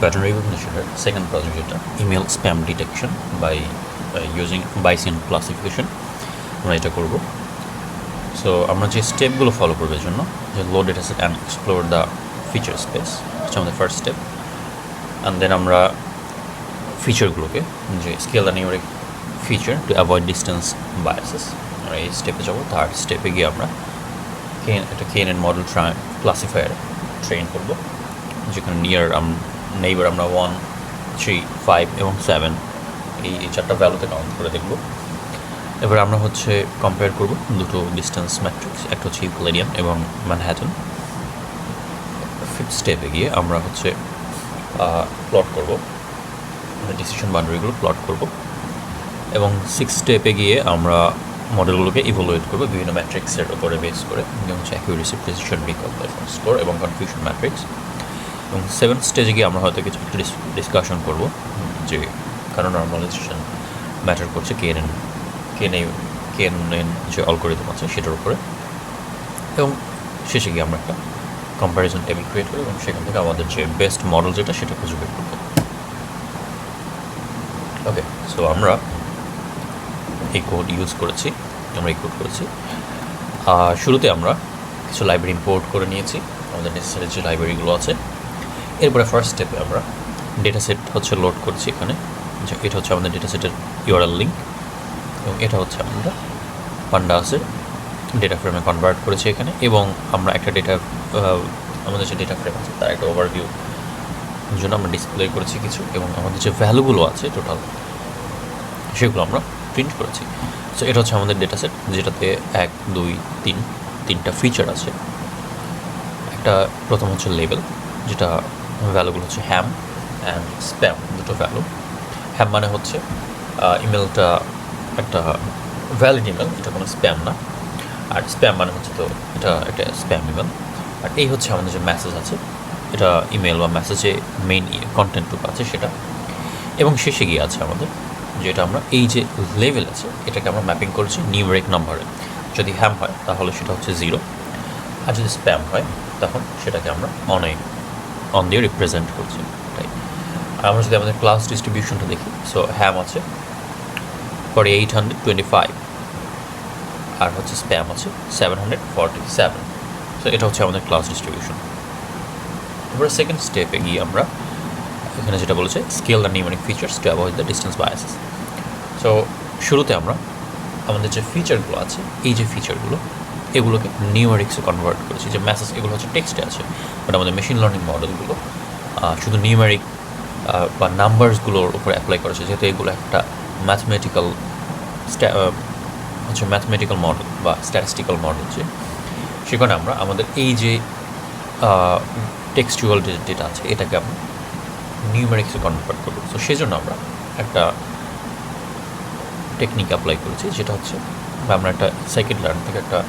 pattern recognition second project যেটা email spam detection by using Bayesian classification আমরা এটা করব। সো আমরা যে স্টেপগুলো ফলো করবো এর জন্য যে load data set and explore the feature space হচ্ছে আমাদের ফার্স্ট স্টেপ। অ্যান্ড দেন আমরা ফিচারগুলোকে যে scale the numeric feature to avoid distance biases আমরা এই স্টেপে যাবো। থার্ড স্টেপে গিয়ে আমরা একটা KNN মডেল ক্লাসিফায়ার ট্রেন করবো, যেখানে নেইবার আমরা 1, 3, 5 এবং 7 এই চারটা ভ্যালুতে কাউন্ট করে দেখব। এবার আমরা হচ্ছে কম্পেয়ার করব দুটো ডিস্টেন্স ম্যাট্রিক্স, একটা হচ্ছে ইউক্লিডিয়ান এবং ম্যানহাটন। ফিফথ স্টেপে গিয়ে আমরা হচ্ছে প্লট করব, ডিসিশন বাউন্ডারিগুলো প্লট করব। এবং সিক্স স্টেপে গিয়ে আমরা মডেলগুলোকে ইভ্যালুয়েট করবো বিভিন্ন ম্যাট্রিক্সের উপরে বেস করে, যেমন হচ্ছে accuracy, precision, recall, performance score এবং কনফিউশন ম্যাট্রিক্স। এবং সেভেন্থ স্টেজে গিয়ে আমরা হয়তো কিছু একটু ডিসকাশন করবো যে কারণ নর্মালাইজেশন ম্যাটার করছে কেএনএন যে অ্যালগরিদম আছে সেটার উপরে। এবং শেষে গিয়ে আমরা একটা কম্প্যারিজন টেবিল ক্রিয়েট করি এবং সেখান থেকে আমাদের যে বেস্ট মডেল যেটা সেটা খুঁজে বের করবো। ওকে, সো আমরা এই কোড ইউজ করেছি, শুরুতে আমরা কিছু লাইব্রেরি ইম্পোর্ট করে নিয়েছি, আমাদের নেসেসারি যে লাইব্রেরিগুলো আছে। এরপরে ফার্স্ট স্টেপে আমরা ডেটা সেট হচ্ছে লোড করছি এখানে, যে এটা হচ্ছে আমাদের ডেটা সেটের ইউআরএল লিঙ্ক এবং এটা হচ্ছে আমরা পান্ডাসের ডেটা ফ্রেমে কনভার্ট করেছি এখানে। এবং আমরা একটা আমাদের যে ডেটা ফ্রেম আছে তার একটা ওভারভিউ জন্য আমরা ডিসপ্লে করেছি কিছু, এবং আমাদের যে ভ্যালুগুলো আছে টোটাল সেগুলো আমরা প্রিন্ট করেছি। সো এটা হচ্ছে আমাদের ডেটা সেট, যেটাতে 1, 2, 3 তিনটা ফিচার আছে। একটা প্রথম হচ্ছে লেবেল, যেটা ভ্যালুগুলো হচ্ছে হ্যাম অ্যান্ড স্প্যাম, দুটো ভ্যালু। হ্যাম মানে হচ্ছে ইমেলটা একটা ভ্যালিড ইমেল, এটা কোনো স্প্যাম না। আর স্প্যাম মানে হচ্ছে তো এটা একটা স্প্যাম ইমেল। আর এই হচ্ছে আমাদের যে মেসেজ আছে, এটা ইমেল বা মেসেজে মেইন কন্টেন্টটুকু আছে সেটা। এবং শেষে গিয়ে আছে আমাদের যেটা আমরা এই যে লেভেল আছে এটাকে আমরা ম্যাপিং করছি নিউমেরিক নাম্বারে। যদি হ্যাম হয় তাহলে সেটা হচ্ছে 0, আর যদি স্প্যাম হয় তখন সেটাকে আমরা অন দিয়ে রিপ্রেজেন্ট করছি। তাই আর আমরা যদি আমাদের ক্লাস ডিস্ট্রিবিউশনটা দেখি, সো হ্যাম আছে 4825 আর হচ্ছে স্প্যাম আছে 747। সো এটা হচ্ছে আমাদের ক্লাস ডিস্ট্রিবিউশন। এবারে সেকেন্ড স্টেপে গিয়ে আমরা এখানে যেটা বলেছে scale the numeric features to avoid the distance biases. So শুরুতে আমরা আমাদের যে ফিচারগুলো আছে এই যে ফিচারগুলো এগুলোকে নিউমেরিক্সে কনভার্ট করেছি। যে মেসেজ এগুলো হচ্ছে টেক্সটে আছে, বাট আমাদের মেশিন লার্নিং মডেলগুলো শুধু নিউমেরিক বা নাম্বারসগুলোর উপরে অ্যাপ্লাই করেছে, যেহেতু এগুলো একটা ম্যাথমেটিক্যাল মডেল বা স্ট্যাটিস্টিক্যাল মডেল। সেখানে আমরা আমাদের এই যে টেক্সচুয়াল ডেটা আছে এটাকে আমরা নিউমেরিক্সে কনভার্ট করবো। সো সেজন্য আমরা একটা টেকনিক অ্যাপ্লাই করেছি, যেটা হচ্ছে আমরা একটা সাইকেল লার্ন থেকে একটা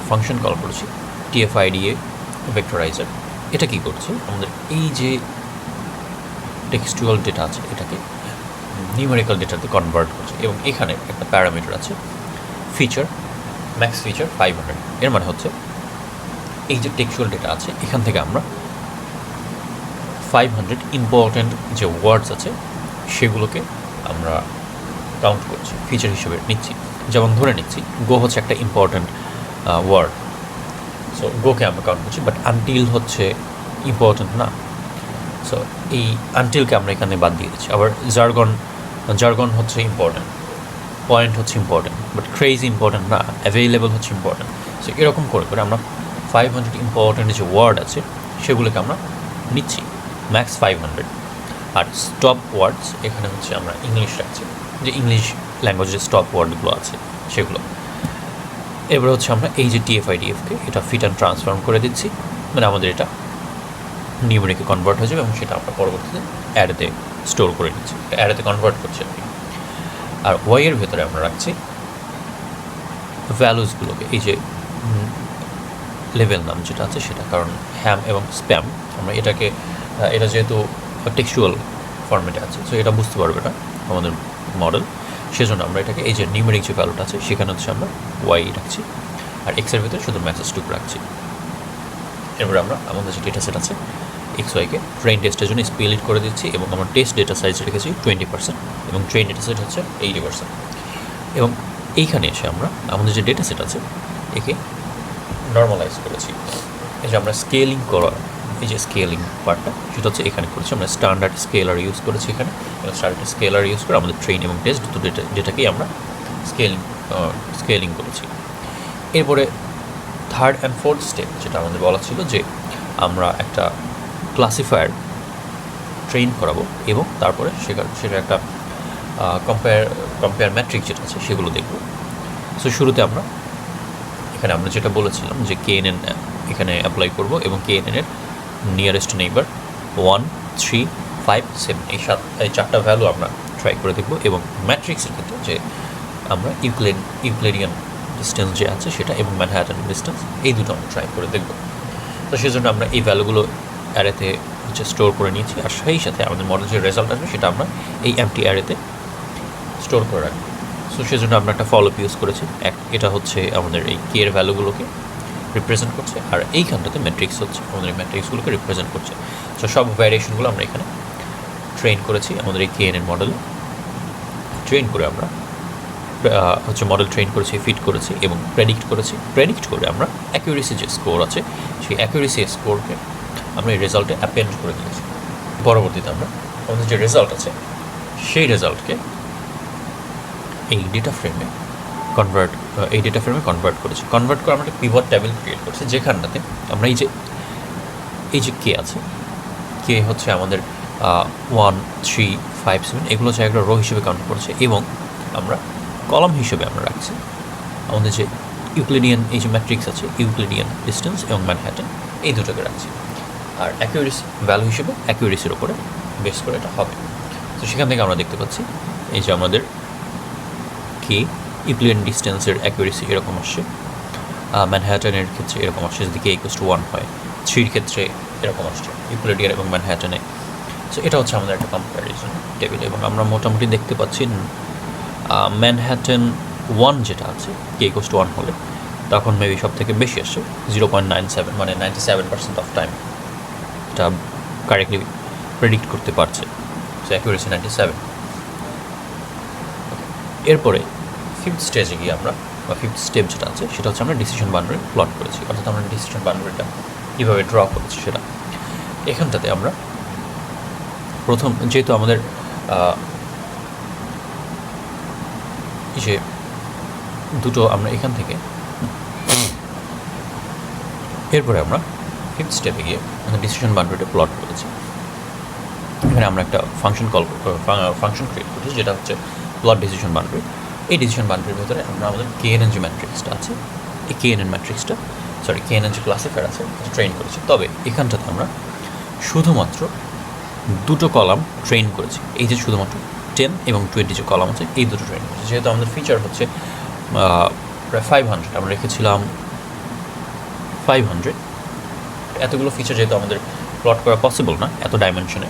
ফাংশন কল করেছি TF-IDA ভেক্টরাইজার। এটা কি করছে, আমাদের এই যে টেক্সচুয়াল ডেটা আছে এটাকে নিউমেরিক্যাল ডেটাতে কনভার্ট করছে। এবং এখানে একটা প্যারামিটার আছে ফিচার, ম্যাক্স ফিচার 500। এর মানে হচ্ছে এই যে টেক্সচুয়াল ডেটা আছে এখান থেকে আমরা 500 ইম্পর্ট্যান্ট যে ওয়ার্ডস আছে সেগুলোকে আমরা কাউন্ট করছি, ফিচার হিসেবে নিচ্ছি। যেমন ধরে নিচ্ছি গো হচ্ছে একটা ইম্পর্ট্যান্ট ওয়ার্ড, সো গোকে আমরা কাউন্ট করছি, বাট আনটিল হচ্ছে ইম্পর্ট্যান্ট না। সো এই আনটিলকে আমরা এখানে বাদ দিয়ে দিচ্ছি। আবার জার্গন হচ্ছে ইম্পর্ট্যান্ট, পয়েন্ট হচ্ছে ইম্পর্ট্যান্ট, বাট ক্রেজ ইম্পর্ট্যান্ট না, অ্যাভেলেবল হচ্ছে ইম্পর্ট্যান্ট। সো এরকম করে করে আমরা 500 ইম্পর্ট্যান্ট যে ওয়ার্ড আছে সেগুলোকে আমরা নিচ্ছি, ম্যাক্স 500। আর স্টপ ওয়ার্ডস এখানে হচ্ছে আমরা ইংলিশ রাখছি, যে ইংলিশ ল্যাঙ্গুয়েজের স্টপ ওয়ার্ডগুলো আছে সেগুলো। এবার হচ্ছে আমরা এই যে TF-IDFকে এটা ফিট অ্যান্ড ট্রান্সফর্ম করে দিচ্ছি, মানে আমাদের এটা নিউমেরিকে কনভার্ট হয়ে যাবে এবং সেটা আমরা পরবর্তীতে অ্যারেতে স্টোর করে নিচ্ছি, এটা অ্যারেতে কনভার্ট করছি আর কি। আর ওয়াইয়ের ভেতরে আমরা রাখছি ভ্যালুসগুলোকে, এই যে লেভেল নাম যেটা আছে সেটা, কারণ হ্যাম এবং স্প্যাম আমরা এটা যেহেতু টেক্সচুয়াল ফরম্যাটে আছে, সো এটা বুঝতে পারবে না আমাদের মডেল। সেজন্য আমরা এটাকে এই যে নিউমেরিক যে ভ্যালুটা আছে সেখানে হচ্ছে আমরা ওয়াই রাখছি, আর এক্সের ভিতরে শুধু মেসেজটুকু রাখছি। এবার আমরা আমাদের যে ডেটা সেট আছে এক্স ওয়াইকে ট্রেন টেস্টের জন্য স্পেলিট করে দিচ্ছি এবং আমরা টেস্ট ডেটা সাইজ রেখেছি 20% এবং ট্রেন ডেটা সেট হচ্ছে 80%। এবং এইখানে এসে আমরা আমাদের যে ডেটা সেট আছে একে নর্মালাইজ করেছি। এই যে আমরা স্কেলিং করা, এই যে স্কেলিং পার্টটা সেটা হচ্ছে এখানে করেছি। আমরা স্ট্যান্ডার্ড স্কেলার ইউজ করেছি এখানে, এবং স্ট্যান্ডার্ড স্কেলার ইউজ করে আমাদের ট্রেন এবং টেস্ট দুটো ডেটাকেই আমরা স্কেলিং করেছি। এরপরে থার্ড অ্যান্ড ফোর্থ স্টেপ যেটা আমাদের বলা ছিল যে আমরা একটা ক্লাসিফায়ার ট্রেন করাবো এবং তারপরে সেটা একটা কম্পেয়ার ম্যাট্রিক যেটা আছে সেগুলো দেখব। সো শুরুতে আমরা যেটা বলেছিলাম যে KNN এখানে অ্যাপ্লাই করব এবং KNN এর নিয়ারেস্ট নেইবার 1, 3, 5, 7 এই চারটা ভ্যালু আমরা ট্রাই করে দেখব। এবং ম্যাট্রিক্সের ক্ষেত্রে যে আমরা ইউক্লিডিয়ান ডিস্টেন্স যে আছে সেটা এবং ম্যানহাটন ডিস্টেন্স এই দুটো আমরা ট্রাই করে দেখব। তো সেই জন্য আমরা এই ভ্যালুগুলো অ্যারেতে হচ্ছে স্টোর করে নিয়েছি, আর সেই সাথে আমাদের মডেল যে রেজাল্ট আসবে সেটা আমরা এই এমটি অ্যারেতে স্টোর করে রাখবো। সো সেই জন্য আমরা একটা ফলোপ ইউজ করেছি। এটা হচ্ছে আমাদের এই কে এর ভ্যালুগুলোকে রিপ্রেজেন্ট করছে, আর এইখানটাতে ম্যাট্রিক্স হচ্ছে আমাদের এই ম্যাট্রিক্সগুলোকে রিপ্রেজেন্ট করছে। সো সব ভ্যারিয়েশনগুলো আমরা এখানে ট্রেন করেছি আমাদের এই KNN মডেলে। ট্রেন করে আমরা হচ্ছে মডেল ট্রেন করেছি, ফিট করেছি এবং প্রেডিক্ট করেছি। প্রেডিক্ট করে আমরা অ্যাকিউরেসি যে স্কোর আছে সেই অ্যাকিউরেসি স্কোরকে আমরা এই রেজাল্টে অ্যাপেন্ড করে দিয়েছি। পরবর্তীতে আমরা আমাদের যে রেজাল্ট আছে সেই রেজাল্টকে এই ডেটা ফ্রেমে কনভার্ট করেছি। কনভার্ট করে আমরা একটা পিভট টেবিল ক্রিয়েট করেছি, যেখানটাতে আমরা এই যে কে আছে, কে হচ্ছে আমাদের 1, 3, 5, 7 এগুলো হচ্ছে একটা রো হিসেবে কাউন্ট করছে, এবং আমরা কলাম হিসেবে আমরা রাখছি আমাদের যে ইউক্লিডিয়ান এই যে ম্যাট্রিক্স আছে, ইউক্লিডিয়ান ডিস্টেন্স এবং ম্যানহাটন এই দুটোকে রাখছি। আর অ্যাকিউরেসি ভ্যালু হিসেবে অ্যাকিউরেসির ওপরে বেস করে এটা হবে। তো সেখান থেকে আমরা দেখতে পাচ্ছি এই যে আমাদের কে ইউক্লিডিয়ান ডিস্টেন্সের অ্যাকিউরেসি এরকম আসছে, ম্যানহাটনের ক্ষেত্রে এরকম আসছে যদি k=1 হয়, 3-র ক্ষেত্রে এরকম আসছে ইউক্লিডিয়ান এবং ম্যানহাটনে। সো এটা হচ্ছে আমাদের একটা কম্প্যারিজন টেবিল, এবং আমরা মোটামুটি দেখতে পাচ্ছি ম্যানহাটন 1 যেটা আছে k=1 হলে তখন মেবি সব থেকে বেশি আসছে 0.97, মানে 97% অফ টাইম এটা কারেক্টলি প্রেডিক্ট করতে পারছে। So accuracy 97। এরপরে ফিফথ স্টেজে গিয়ে আমরা ফিফথ স্টেপ যেটা আছে সেটা হচ্ছে আমরা ডিসিশন বাউন্ডারি প্লট করেছি, অর্থাৎ আমরা ডিসিশন বাউন্ডারিটা কীভাবে ড্র করেছি সেটা। এখানটাতে আমরা প্রথম যেহেতু আমাদের যে দুটো আমরা এখান থেকে এরপরে আমরা ফিফথ স্টেপে গিয়ে আমাদের ডিসিশন বাউন্ডারিটা প্লট করেছি। এখানে আমরা একটা ফাংশন ক্রিয়েট করেছি যেটা হচ্ছে প্লট ডিসিশন বাউন্ডারি। এই ডিসিশন বাউন্ডারির ভিতরে আমরা আমাদের KNN যে ম্যাট্রিক্সটা আছে এই KNN যে ক্লাসিফায়ার আছে ট্রেন করেছি। তবে এখানটাতে আমরা শুধুমাত্র দুটো কলাম ট্রেন করেছি, এই যে শুধুমাত্র 10 এবং 20 যে কলাম আছে এই দুটো ট্রেন করেছি। যেহেতু আমাদের ফিচার হচ্ছে প্রায় 500, আমরা রেখেছিলাম 500। এতগুলো ফিচার যেহেতু আমাদের প্লট করা পসিবল না এত ডাইমেনশনে,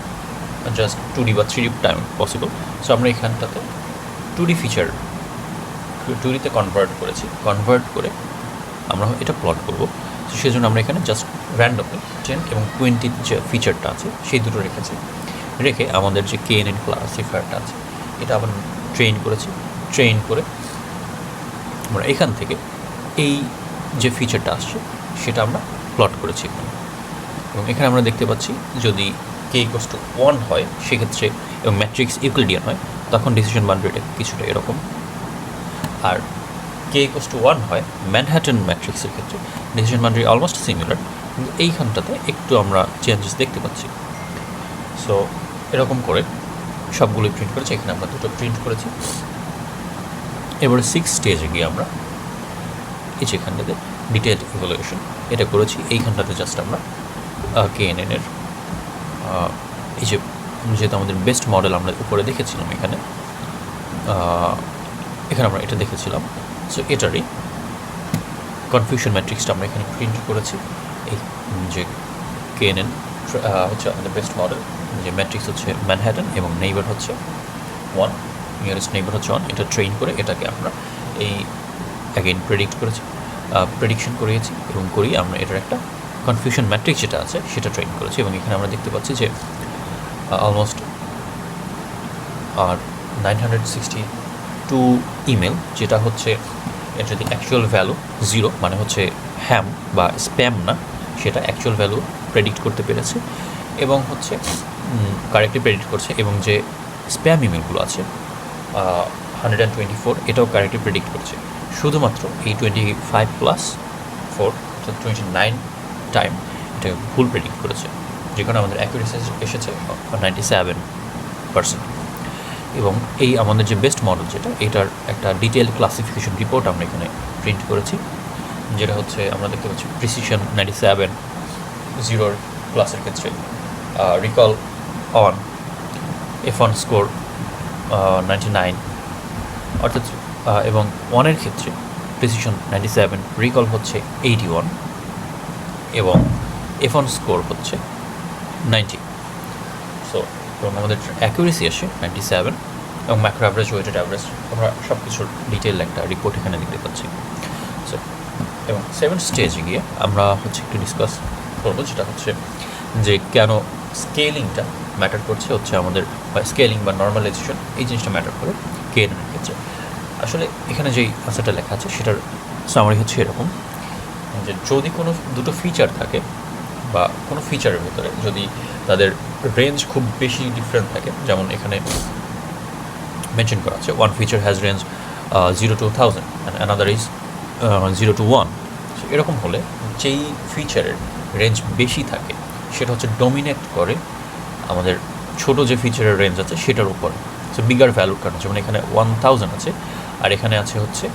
জাস্ট 2D বা 3D টাইম পসিবল। সো আমরা এখানটাতে 2D ফিচার 2Dতে কনভার্ট করে আমরা এটা প্লট করবো। তো সেই জন্য আমরা এখানে জাস্ট র্যান্ডমলি 10 এবং 20 যে ফিচারটা আছে সেই দুটো রেখে আমাদের যে KNN ক্লাসিফায়ারটা আছে এটা আবার ট্রেন করে আমরা এখান থেকে এই যে ফিচারটা আসছে সেটা আমরা প্লট করেছি এখানে। এবং এখানে আমরা দেখতে পাচ্ছি যদি k=1 হয় সেক্ষেত্রে এবং ম্যাট্রিক্স ইউক্লিডিয়ান হয় তখন ডিসিশন বাউন্ডারিটা কিছুটা এরকম, আর k=1 হয় ম্যানহাটন ম্যাট্রিক্সের ক্ষেত্রে ডিসিশন বাউন্ডারি অলমোস্ট সিমিলার, কিন্তু এইখানটাতে একটু আমরা চেঞ্জেস দেখতে পাচ্ছি। সো এরকম করে সবগুলোই প্রিন্ট করেছি, এখানে আমরা দুটো প্রিন্ট করেছি। এবারে 6 স্টেজে গিয়ে আমরা এই যেখানটাতে ডিটেইলড ইভ্যালুয়েশন এটা করেছি। এইখানটাতে জাস্ট আমরা KNN এর এই যে যেহেতু আমাদের বেস্ট মডেল আমরা উপরে দেখেছিলাম এখানে আমরা এটা দেখেছিলাম। সো এটারই কনফিউশন ম্যাট্রিক্সটা আমরা এখানে প্রিন্ট করেছি। এই যে KNN হচ্ছে আমাদের বেস্ট মডেল, যে ম্যাট্রিক্স হচ্ছে ম্যানহাটন এবং নেইবার হচ্ছে 1, নিয়ারেস্ট নেইবার হচ্ছে 1। এটা ট্রেন করে এটাকে আমরা এই অ্যাগেইন প্রেডিকশন করিয়েছি এবং করিয়ে আমরা এটার একটা কনফিউশন ম্যাট্রিক্স যেটা আছে সেটা ট্রেন করেছি, এবং এখানে আমরা দেখতে পাচ্ছি যে অলমোস্ট আর 962 ইমেল, যেটা হচ্ছে এর যদি অ্যাকচুয়াল ভ্যালু 0 মানে হচ্ছে হ্যাম বা স্প্যাম না, সেটা অ্যাকচুয়াল ভ্যালু প্রেডিক্ট করতে পেরেছে এবং হচ্ছে কারেক্টলি প্রেডিক্ট করছে, এবং যে স্প্যাম ইমেলগুলো আছে 124 এটাও কারেক্টলি প্রেডিক্ট করছে। শুধুমাত্র এই 25+4 অর্থাৎ 29 টাইম এটা ভুল প্রেডিক্ট করেছে, যেখানে আমাদের অ্যাকুরেসি এসেছে 97%। এবং এই আমাদের যে বেস্ট মডেল যেটা, এটার একটা ডিটেইলড ক্লাসিফিকেশন রিপোর্ট আমরা এখানে প্রিন্ট করেছি, যেটা হচ্ছে আমরা দেখতে পাচ্ছি প্রিসিশন 97 0 ক্লাসের ক্ষেত্রে, রিকল অন F1 স্কোর 99 অর্থাৎ এবং ওয়ানের ক্ষেত্রে প্রিসিশন 97, রিকল হচ্ছে 81 এবং F1 স্কোর হচ্ছে 90। সো এবং আমাদের অ্যাকুরেসি আসে 97 এবং ম্যাক্রো অ্যাভারেজ, ওয়েটেড অ্যাভারেজ, আমরা সব কিছুর ডিটেল একটা রিপোর্ট এখানে দেখতে পাচ্ছি। সো এবং 7 স্টেজে গিয়ে আমরা হচ্ছে একটু ডিসকাস করবো, যেটা হচ্ছে যে কেন স্কেলিংটা ম্যাটার করছে, হচ্ছে আমাদের স্কেলিং বা নর্মালাইজেশন এই জিনিসটা ম্যাটার করে কেএনএনের ক্ষেত্রে। আসলে এখানে যেই আনসারটা লেখা আছে সেটার সামারি হচ্ছে এরকম, যে যদি কোনো দুটো ফিচার থাকে বা কোনো ফিচারের ভেতরে যদি তাদের রেঞ্জ খুব বেশি ডিফারেন্ট থাকে, যেমন এখানে মেনশন করা আছে one feature has range 0 to 1000 and another is 0 to 1। So এরকম হলে যেই ফিচারের রেঞ্জ বেশি থাকে সেটা হচ্ছে ডমিনেট করে আমাদের ছোট যে ফিচারের রেঞ্জ আছে সেটার উপর। সো বিগার ভ্যালুর কারণে, যেমন এখানে 1000 আছে আর এখানে আছে হচ্ছে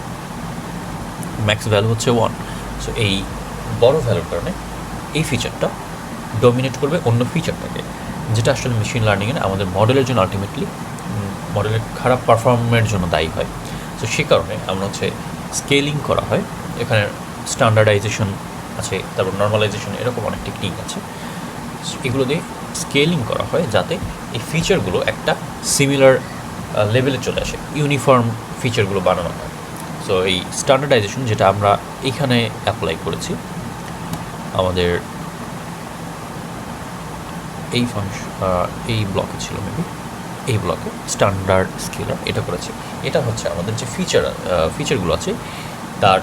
ম্যাক্স ভ্যালু হচ্ছে 1। সো এই বড় ভ্যালুর কারণে এই ফিচারটা ডমিনেট করবে অন্য ফিচারটাকে, যেটা আসলে মেশিন লার্নিংয়ে আমাদের মডেলের জন্য আলটিমেটলি মডেলের খারাপ পারফর্মের জন্য দায়ী হয়। সো সে কারণে আমরা হচ্ছে স্কেলিং করা হয়, এখানে স্ট্যান্ডার্ডাইজেশন আছে, তারপর নর্মালাইজেশন, এরকম অনেক টেকনিক আছে। এগুলো দিয়ে স্কেলিং করা হয় যাতে এই ফিচারগুলো একটা সিমিলার লেভেলে চলে আসে, ইউনিফর্ম ফিচারগুলো বানানো হয়। সো এই স্ট্যান্ডার্ডাইজেশন যেটা আমরা এখানে অ্যাপ্লাই করেছি আমাদের এই এই ব্লকে ছিল মেবি, এই ব্লকে স্ট্যান্ডার্ড স্কেলার এটা করেছি। এটা হচ্ছে আমাদের যে ফিচারগুলো আছে তার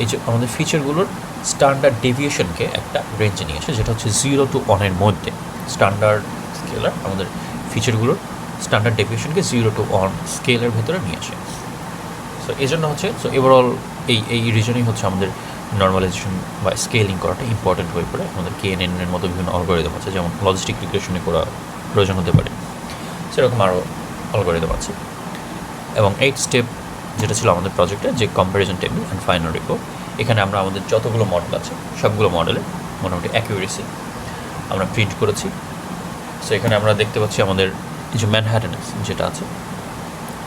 এই যে আমাদের ফিচারগুলোর স্ট্যান্ডার্ড ডেভিয়েশনকে একটা রেঞ্জে নিয়ে আসে, যেটা হচ্ছে 0 to 1 মধ্যে। স্ট্যান্ডার্ড স্কেলার আমাদের ফিচারগুলোর স্ট্যান্ডার্ড ডেভিয়েশনকে 0 to 1 স্কেলের ভেতরে নিয়ে আসে। সো এই জন্য হচ্ছে সো ওভারঅল এই রিজনেই হচ্ছে আমাদের নর্মালাইজেশন বা স্কেলিং করাটা ইম্পর্টেন্ট হয়ে পড়ে। আমাদের কেএনএনের মতো বিভিন্ন অ্যালগরিদম আছে, যেমন লজিস্টিক রিগ্রেশনে করা প্রয়োজন হতে পারে, সেরকম আরও অ্যালগরিদম আছে। এবং 8 স্টেপ যেটা ছিল আমাদের প্রজেক্টে, যে comparison table and final report, এখানে আমরা আমাদের যতগুলো মডেল আছে সবগুলো মডেলের মোটামুটি অ্যাকিউরেসি আমরা প্রিন্ট করেছি। সো এখানে আমরা দেখতে পাচ্ছি আমাদের যে ম্যানহাটন যেটা আছে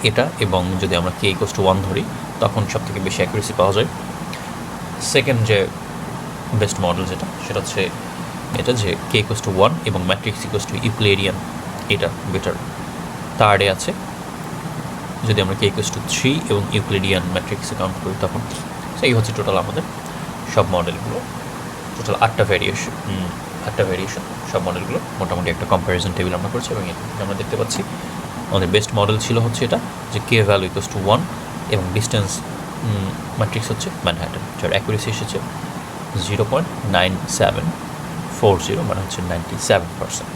এটা, এবং যদি আমরা k = 1 ধরি তখন সবথেকে বেশি অ্যাকুরেসি পাওয়া যায়। সেকেন্ড যে বেস্ট মডেল যেটা, সেটা হচ্ছে এটা যে k = 1 এবং ম্যাট্রিক্স = ইউক্লিডিয়ান, এটা বেটার। থার্ডে আছে যদি আমরা k = 3 এবং ইউক্লিডিয়ান ম্যাট্রিক্সে কাউন্ট করি তখন। সেই হচ্ছে টোটাল আমাদের সব মডেলগুলো, টোটাল 8টা ভেরিয়েশন সব মডেলগুলো মোটামুটি একটা কম্প্যারিজন টেবিল আমরা করছি। এবং আমরা দেখতে পাচ্ছি আমাদের বেস্ট মডেল ছিল হচ্ছে এটা, যে k ভ্যালু = 1 এবং ডিস্টেন্স ম্যাট্রিক্স হচ্ছে ম্যানহাটন, যার অ্যাকুরেসি এসেছে 0.9740, মানে হচ্ছে 97%।